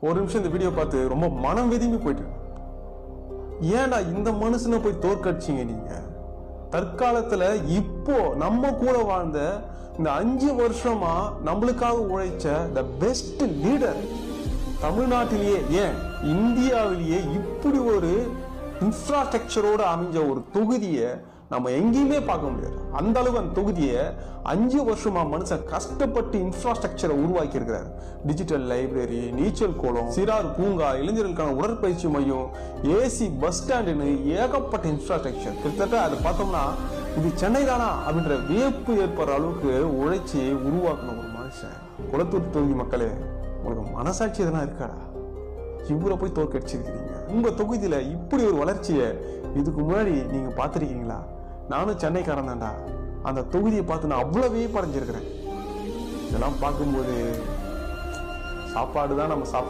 ஒரு நிமிஷம் இந்த வீடியோ பார்த்து ரொம்ப மனம் வெதும்பி போயிட்டு, ஏன்டா இந்த மனுஷனை போய் தோற்கடிச்சிங்க நீங்க? தற்காலத்துல இப்போ நம்ம கூட வாழ்ந்த இந்த 5 வருஷமா நம்மளுக்காக உழைச்ச த பெஸ்ட் லீடர் தமிழ்நாட்டிலேயே, ஏன் இந்தியாவிலேயே இப்படி ஒரு இன்ஃப்ராஸ்ட்ரக்சரோட அமைஞ்ச ஒரு தொகுதியை நம்ம எங்கேயுமே பார்க்க முடியாது. அந்த அளவு அந்த தொகுதியை 5 வருஷமா மனுஷன் கஷ்டப்பட்டு இன்ஃப்ராஸ்ட்ரக்சரை உருவாக்கி இருக்கிறார். டிஜிட்டல் லைப்ரரி, நீச்சல் குளம், சிறார் பூங்கா, இளைஞர்களுக்கான உடற்பயிற்சி மையம், ஏசி பஸ் ஸ்டாண்டுன்னு ஏகப்பட்ட இன்ஃப்ராஸ்ட்ரக்சர். கிட்டத்தட்ட அதை பார்த்தோம்னா இது சென்னை தானா அப்படின்ற வியப்பு ஏற்படுற அளவுக்கு உழைச்சி உருவாக்கணும் ஒரு மனுஷன். குளத்தூர் தொகுதி மக்களே, உங்களுக்கு மனசாட்சி எதனா இருக்காடா? இவரை போய் தோற்கடிச்சிருக்கிறீங்க. உங்க தொகுதியில இப்படி ஒரு வளர்ச்சியை இதுக்கு முன்னாடி நீங்க பார்த்திருக்கீங்களா? நானும் சென்னைக்காரன் தான்டா. அந்த தொகுதியை பார்த்து நான் அவ்வளவே படைஞ்சிருக்கிறேன். இதெல்லாம் பார்க்கும்போது சாப்பாடு தான் நம்ம சாப்பிட்றோம்.